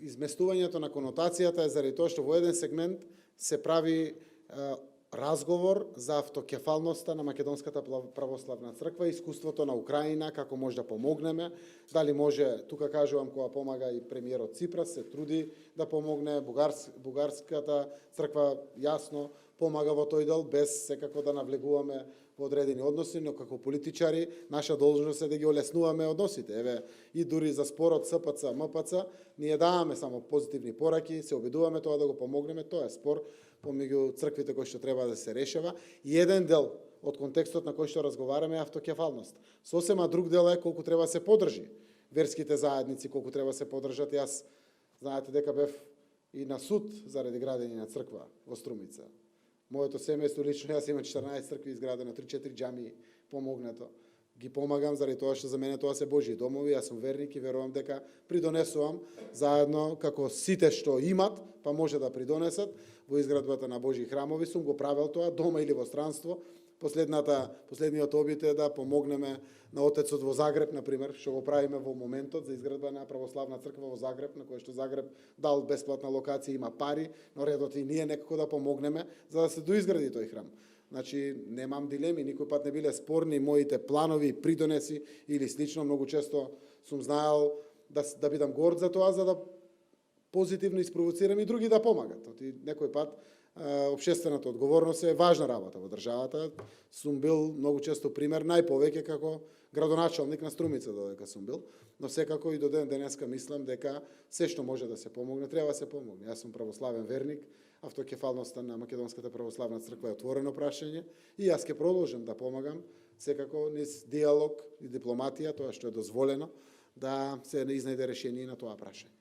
изместувањето на конотацијата е заради тоа што во еден сегмент се прави разговор за автокефалноста на Македонската православна црква, искуството на Украина, како може да помогнеме, дали може, тука кажувам кога помага и премиерот Ципрас, се труди да помогне, бугарската црква јасно помага во тој дел, без секако да навлегуваме во одредени односи, но како политичари наша должност е да ги олеснуваме односите. Еве, и дури за спорот СПЦ, МПЦ, ние даваме само позитивни пораки, се обидуваме тоа да го помогнеме, тоа е спор помеѓу црквите кои што треба да се решава. И еден дел од контекстот на кој што разговараме е автокефалност. Сосема друг дел е колку треба се подржи верските заедници, колку треба се подржат. Јас, знаете дека бев и на суд заради градење на црква во Струмица. Моето семејство лично, јас имам 14 цркви изградено, 3-4 џамии помогнато. Ги помагам заради тоа што за мене тоа се Божји домови, јас сум верник и верувам дека придонесувам заедно како сите што имат, па може да придонесат во изградбата на Божји храмови. Сум го правел тоа дома или во странство. Последниот обид е да помогнеме на отецот во Загреб, например, што го правиме во моментот за изградба на православна црква во Загреб, на која што Загреб дал бесплатна локација, има пари, но редот и ние некако да помогнеме за да се доизгради тој храм. Значи, немам дилеми, никој пат не биле спорни моите планови, придонеси или слично. Многу често сум знаел да бидам горд за тоа, за да позитивно испровоцирам и други да помагат. Некој пат општествената одговорност е важна работа во државата. Сум бил многу често пример, најповеќе како градоначалник на Струмица додека сум бил, но секако и до ден денеска мислам дека се што може да се помогне, треба да се помогне. Јас сум православен верник, автокефалноста на Македонската православна црква е отворено прашање и јас ќе продолжам да помагам секако низ диалог и дипломатија, тоа што е дозволено, да се изнајде решение на тоа прашање.